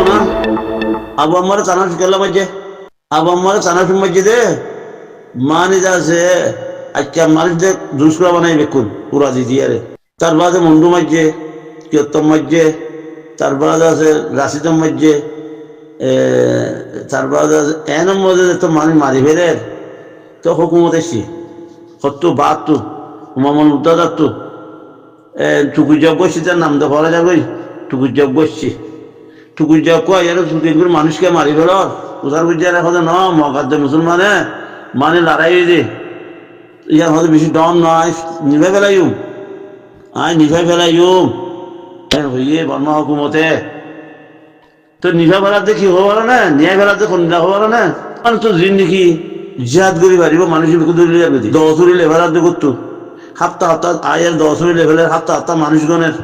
না আবু আম্মার চানা শিখালাম মাঝে আবু আম্মার চানা শুন মাঝে দে মানি যাচ্ছে আচ্ছা মানুষ যে দুষ্করা বানাই বেকুন পুরা দিদি আরে তার বাদে মন্ডু মাঝে কিয়ত্তম মাঝে তার বাদে আছে রাশিদম মাঝে তার বাদে আছে এনম মধ্যে তো মানি মারি ফেলে তো হুকুমত এসছি সত্তু বাহাত্তর মামন উদ্দাদাত্তর টুকুর জব বসছি তার নাম তো বলা যাবে টুকুর জব বসছি টুকুর জব কয় এর টুকুর মানুষকে মারি ফেল উসার বুঝিয়ার এখন ন মগাদ্দ মুসলমানে মানে লড়াই দে ইয়ার হয়তো বেশি ডন নয় নিভে ফেলাইম নিভে ফেলাইম হইয়ে বর্মা হুকুমতে তো নিভা ফেলাতে কি হবো পারে না নিয়ে ফেলাতে কোন হবো পারে না মানে তো জিন্দিগি জিহাদ করি পারিব মানুষের বিকুদ্ধ দশরি লেভেলার করতো হাপ্তা হাপ্তা আয়ের দশরি লেভেলের হাপ্তা হাপ্তা মানুষগণের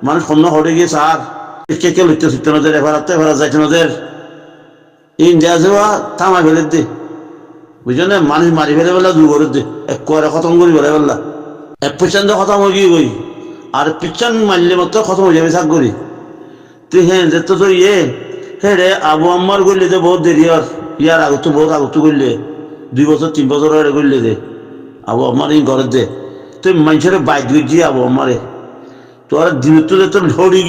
মানুষ কন্যা হটে গিয়ে সার কে কে লিখতে শিখতে নদের এফারাতে ফেরা যাইতে নদের ইন্ডিয়া যাওয়া থামা ফেলে দে বুঝছো না মানুষ মারি ফেলে বেলা দূর করে দে এক করে খতম করি বেলা বেলা এক পিছান খতম হয়ে গিয়ে গই আর পিছান মারলে মাত্র খতম হয়ে যাবে থাক করি তুই হ্যাঁ যে তো ইয়ে হ্যাঁ রে আবু আম্মার করলে তো বহুত দেরি আর ইয়ার আগত বহুত আগত করলে 2 বছর 3 বছর আগে করলে দে আবু আম্মার এই ঘরের দে তুই মানুষের বাইক গিয়ে আবু আম্মারে তোর দিন তো লড়ি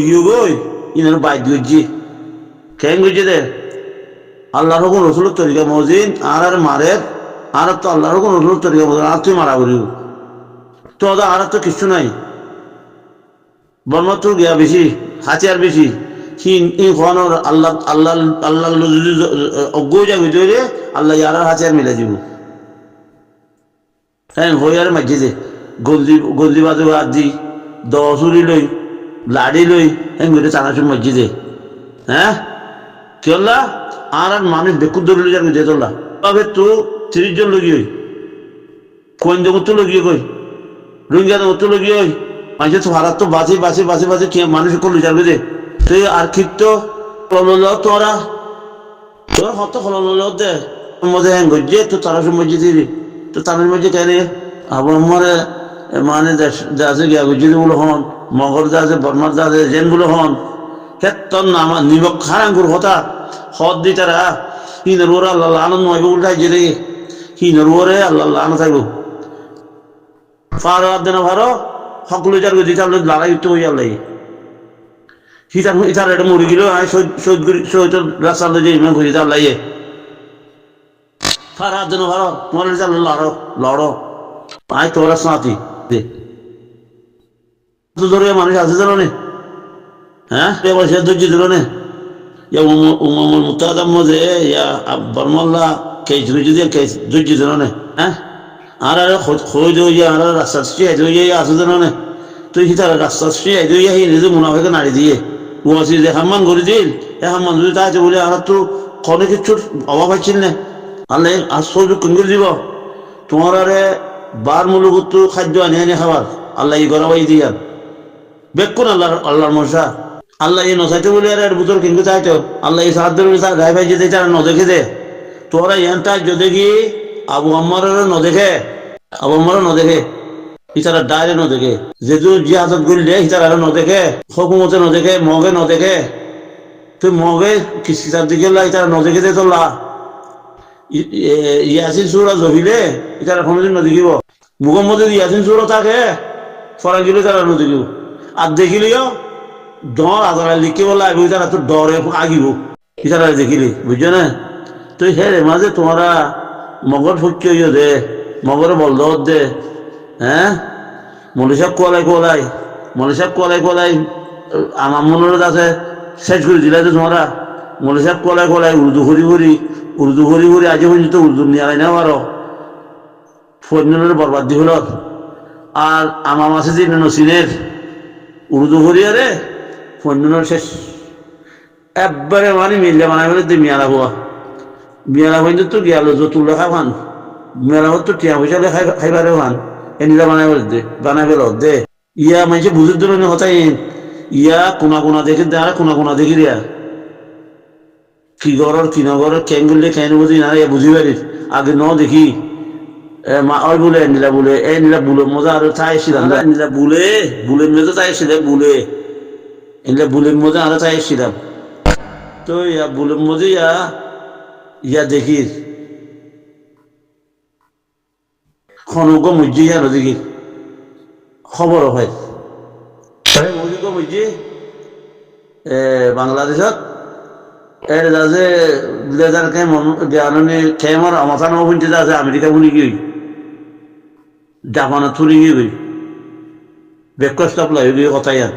গিয়ে গই ইনার বাইক গিয়ে কেন গিয়ে দে আল্লাহর হুকুম রসুলের তরিকা মজিদ আর মারে আর তো আল্লাহর হুকুম রসুলের তরিকা মজিদ আর তুই মারা করিব তো আর তো কিছু নাই বর্মা তোর গিয়া বেশি হাতিয়ার বেশি আল্লাহ আল্লাহ আল্লাহ যদি অজ্ঞ যাবি তৈরি আল্লাহ ইয়ার হাতিয়ার মিলে দিব হ্যাঁ হই আর মাঝে দে গলদি বাজে হাত দি দশুরি লই লাড়ি লই হ্যাঁ ঘুরে চানাচুর মাঝে দে হ্যাঁ কি হল্লা আর মানুষ বেকুর ধরলি যার দিয়ে তোলা তবে তো 30 জন লগিয়ে কোন জগৎ তো লগিয়ে কই রোহিঙ্গা জগৎ তো লগিয়ে মানুষের তো ভাড়া তো বাঁচি কে মানুষ করলি যার দে তুই আর ক্ষিপ্ত তোরা তোর হত হল দে মধ্যে হ্যাং গিয়ে তো তারা মসজিদ দিবি তো তাদের মধ্যে কেন আবু আম্মারে মানে আছে গিয়া গুজিদ গুলো হন মগর যা আছে বর্মার যা আছে জেন গুলো হন ক্ষেত্র নামা নিমক খারাঙ্গুর হতা হদ দি তারা হিনের ওরা আল্লাহ আনন্দ নয় উল্টাই যে রে হিনের ওরে আল্লাহ আনন্দ থাকবো ফারো আদেনা ফারো সকলে যার গদি তাহলে লড়াই উঠতে হয়ে আল্লাহ ইতার এটা মরে গেল শহীদ রাস্তা যে ইমান ঘুরি আল্লাহ ফারা আদেনা ফারো মরে যাবে লড়ো আয় তোরা সাথী দে ধরে মানুষ আছে জানো নে হ্যাঁ সে ধৈর্য দিল নে উমামুল মুতাদাম মধ্যে বর্মল্লা কেস ধৈর্য দিল নে হ্যাঁ আর খই দিয়ে আর রাস্তা দিয়ে আছে জানো নে তুই তার রাস্তা দিয়ে নিজে মুনাফেকে নাড়ি দিয়ে ওয়াসি যে হাম্মান করে দিল এ হাম্মান যদি তাই বলে আর তো কোনো কিছুর অভাব হচ্ছিল না আল্লাহ আর সহ্য কোন করে দিব তোমার আরে বার মূলভূত খাদ্য আনি খাবার আল্লাহ ই গড়াবাই দিয়ার বেকুন আল্লাহর মশা আল্লাহ এই নসাইতে বলে আর বুতর কিন্তু চাইতো আল্লাহ এই সাহায্য গায়ে ভাই যেতে তারা ন দেখে দে তোরা ইয়ানটা যদি কি আবু আম্মার ন দেখে আবু আম্মারও ন দেখে ইতারা ডায়রে ন দেখে যেহেতু জিহাদত করলে ইতারা ন দেখে হুকুমতে ন দেখে মগে ন দেখে তুই মগে কিস্তার দিকে ইতারা ন দেখে দে তোলা ইয়াসিন সুরা জহিলে ইতারা কোনোদিন ন দেখিব মুগম্মদে ইয়াসিন সুরা থাকে ফরা গেলে তারা ন দেখিব আর দেখিলেও ডর আদারা লিখে বলে আগে তারা তো ডরে আগিব ইতারা দেখিলি বুঝছো না তুই হে রে মাঝে তোমরা মগর ফুটছে দে মগর বলদ দে হ্যাঁ মলিসাব কোয়ালাই আমার মনোরোধ আছে শেষ করে দিলে তো তোমরা মলিসাব কোয়ালাই উর্দু হরি আজ পর্যন্ত উর্দু নিয়ে আলাই না পারো ফৈন্যের বরবাদ দি হল আর আমার মাসে যে নসিনের উর্দু হরি আরে ফৈন্যের শেষ একবারে মানে মিললে বানাই বলে মিয়ালা হইতে তো গিয়ালো যতুল্লা খাবান মেলা তো টিয়া পয়সা খাইবারে ভান এনিলা বানাই ফেল দে ইয়া মানুষে বুঝির ধরনের হতাই ইয়া কোনা দেখে দে আর কোনা দেখি দিয়া কি গরর কি নগরের কেন করলে কেন বুঝি না বুঝি পারি আগে ন দেখি মা ওই বলে এনিলা বুলে মজা আর চাইছিলাম এনিলা বুলের মজা চাইছিলে এনিলা বুলের মজা আর চাইছিলাম তো ইয়া বুলের মধ্যে ইয়া দেখির খনক মসজি ইয়া নদী খবর হয় মসজিদ মসজি বাংলাদেশত এর আছে 2000 কেমর আমাথান শুনতে আছে আমেরিকা শুনি কি জাপানত শুনি কি গই বেকস্টপ লাই গিয়ে কথা ইয়ার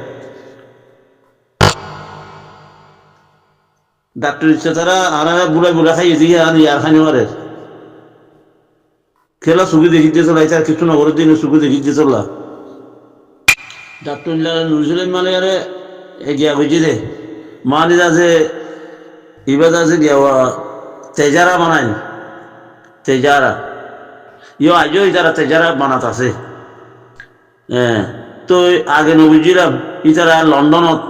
ডাক্তার ইচ্ছে তারা আর বুড়া বুড়া খাইয়ে দিয়ে আর ইয়ার খানি মারে খেলা সুখী দেখিতে চলা আর কিছু নগরের দিনে সুখী দেখিতে চলা ডাক্তার নুরুসুলাইম মানে আরে গিয়া কইছে দে মানে আছে এবার আছে গিয়া তেজারা বানাই তেজারা ইয়ে আজও তারা তেজারা বানাত আছে হ্যাঁ তো আগে নবুঝিলাম ইতারা লন্ডনত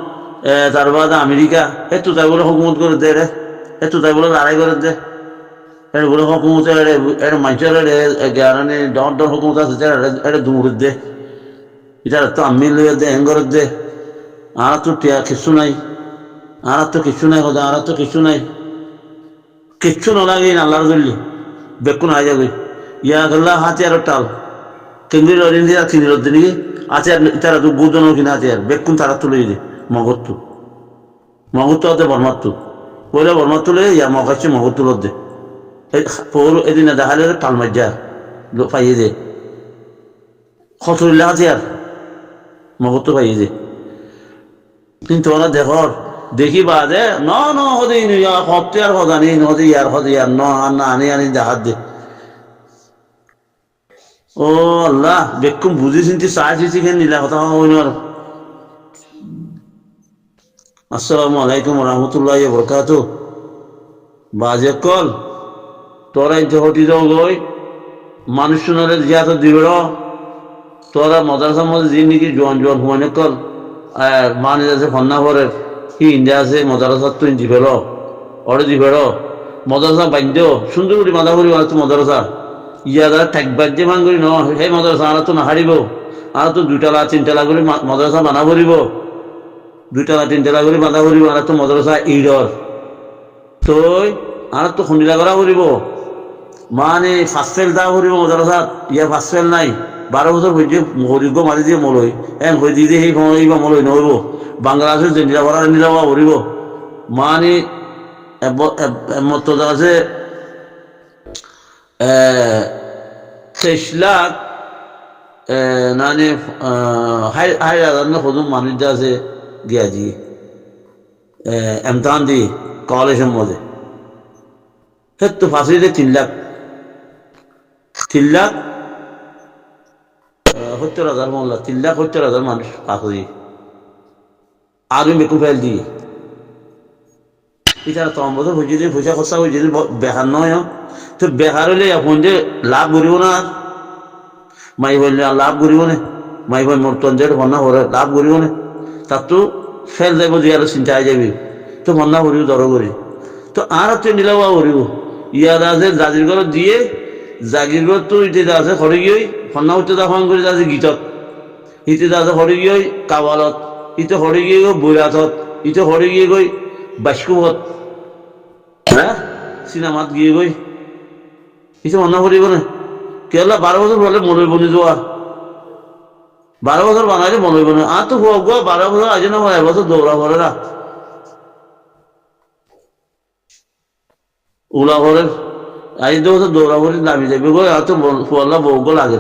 তারপর আমেরিকা এতো তাই বলে হুকুমত করে দে রে এতো তাই বলে লড়াই করে দে এর বলে হুকুমত এর মানুষের জ্ঞানে ডর ডর হুকুমত আছে এটা দূর দে ইতারা তো আমি লইয়া দে হ্যাং করে দে আর তো টিয়া কিছু নাই আর তো কিছু নাই কথা আর তো কিছু নাই কিচ্ছু নলাগে আল্লাহর জন্য বেকুন হাই যাবে ইয়া গল্লা হাতে আর টাল কেন্দ্রীয় অরিন্দিয়া চিনির দিনই আছে তারা তো বুধন কিনা আছে আর বেকুন তারা তুলে দে মগত্তু মগত্তু আছে বর্মাত্তু পয়লা বর্মাত্তু লে ইয়া মগাচ্ছে মগত্তু দে পৌর এদিনে দেখালে টাল মাজ্জা পাইয়ে দে খতরিল্লা আছে আর মগত্তু পাইয়ে দে কিন্তু ওরা দেখর দেখিবা দে ন ন হদে হতে আর হদানি নদী আর হদে আর ন না আনি আনি দেখাত দে ও আল্লাহ বেকুম বুঝি চিন্তি চাইছি কেন নিলা কথা হইন আর আসসালামু আলাইকুম রহমতুল্লাহ বরকাত বাজে কল তোরা হটি যাও গই মানুষ শুনারে দিয়া তো দিবে তোরা মাদ্রাসার মধ্যে যে নাকি জোয়ান জোয়ান হুয়ানে কল মানে আছে ফন্না ভরে কি ইন্ডিয়া আছে মাদ্রাসা তো ইঞ্জি ফেল অরে দি ফেল মাদ্রাসা বান্ধ সুন্দর করে বাঁধা করি তো মাদ্রাসা ইয়া দ্বারা ঠেকবার যে মান করি ন সেই মাদ্রাসা আর তো না হারিব আর তো 2 তলা 3 তলা করে মাদ্রাসা বানা ভরিব 2 তলা 3 তলা করে বাঁধা ভরিব আর তো মাদ্রাসা ইডর তই আর তো খুন্দিলা করা ভরিব মানে ফার্স্ট ফেল দা ভরিব মাদ্রাসা ইয়া ফার্স্ট ফেল নাই 12 বছর হইছে হরিগ মারি দিয়ে মলই হয়ে দিয়ে সেই সময় বা মলই নহব বাংলাদেশের যে নিরাপরা নিরাপা ভরিব মানে মত আছে 6 লাখ নানি হাই হাজার না কত মানুষ আছে গিয়া জি এমতান দি কলেজের মধ্যে তো ফাঁসি দে 3 লাখ 70,000 মোল্লা 3,70,000 মানুষ ফাঁসি আরো মেকু ফেল দিয়ে এটা তো আমাদের হয়ে যদি পয়সা খরচা হয়ে যদি বেকার নয় তো বেকার হলে এখন যে লাভ করিব না মাই বললে লাভ করিব না মাই ভাই মোর তঞ্জের বন্যা করে লাভ করিব না তার তো ফেল যাইব দিয়ে আরো চিন্তা হয়ে যাবি তো বন্যা করিব দর করি তো আর তো নিলাবা করিব ইয়ার আছে জাজির ঘর দিয়ে জাগির ঘর তো ইতে আছে খড়ে গিয়ে ফন্না উঠতে দাফান করে আছে গীতত ইতে আছে খড়ে গিয়ে কাবালত ইতে খড়ে গিয়ে গই বৈরাতত ইতে খড়ে গিয়ে গই বাস্কুবত হ্যাঁ সিনেমাত গিয়ে গই কিছু মনে করিব না কেলা 12 বছর বলে মনে বনে যাওয়া 12 বছর বানাইলে মনে বনে আর তো হোক 12 বছর আজ না 1 বছর দৌড়া করে না উলা করে আজ 2 বছর দৌড়া করে দাবি যাবে গো আর তো ফল্লা বউগো লাগে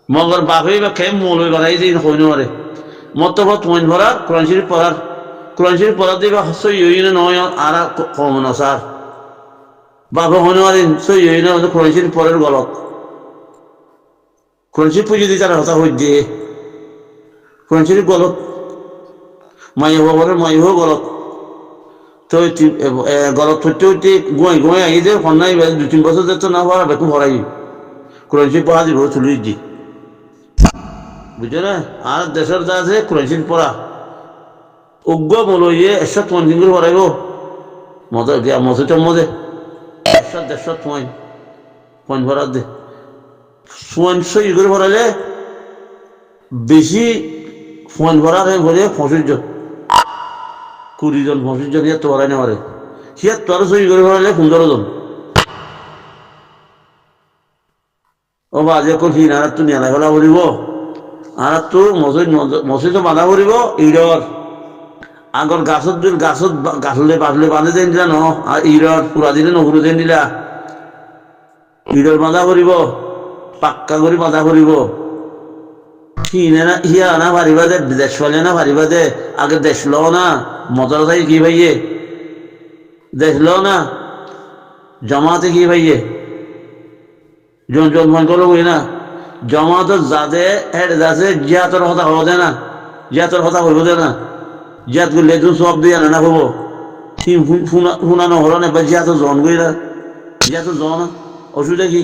মগর বাপে বা খেয়ে মৌল বানাই দিন হইন মারে মতব তোমার ভরা কোরআন শরীফ পড়ার দিবা সই না নয় আর কম না স্যার বাবা হনে মারিন সই না কোরআন শরীফ পড়ার গলত কোরআন শরীফ পুজো দিয়ে তারা হতা হই দিয়ে কোরআন শরীফ গলত মাই হো গলত তো গলত হইতে হইতে গোয়াই আই যে ফন্নাই 2-3 বছর যেত না হওয়ার বেকু ভরাই কোরআন শরীফ পড়া দিব চুলি দি বুঝছো না আর দেশের যা আছে কোরআন শরীফ পড়া উগ্র মলইয়ে 100 করে ভরাইব মসজিদের মধ্যে 100-150 পয়েন্ট ভরা দে সই করে ভরাইলে বেশি পয়েন্ট ভরা বলে 65 20 জন 25 জন হিয়ার তো বাড়াই নেওয়ারে হিয়ার তো আরো সই করে ফেলালে 15 জন ও বাজে কঠিন আর তো নিয়ে ফেলা করিব আর তো মসজিদ বাধা করিব ইডর আগর গাছলে বাঁধলে বাঁধে যেন দিলা ন আর ইডর পুরা দিলে নগুলো যেন দিলা ইডর বাঁধা করিব পাক্কা করে বাঁধা করিব হিনে না হিয়া না পারিবা দে দেশ ফেলে না পারিবা দে আগে দেশ লো না মজার থাকি কি ভাইয়ে দেশ লো না জমাতে কি ভাইয়ে জন মন করো না জমাত যাতে হেড যাচ্ছে জিয়াতর কথা হবো দে না জিয়াতর কথা হইব দে না জিয়াত করলে তুমি সব দিয়ে না হবো শুনানো হলো না বা জিয়াত জন গই না জিয়াত জন অসুবিধা কি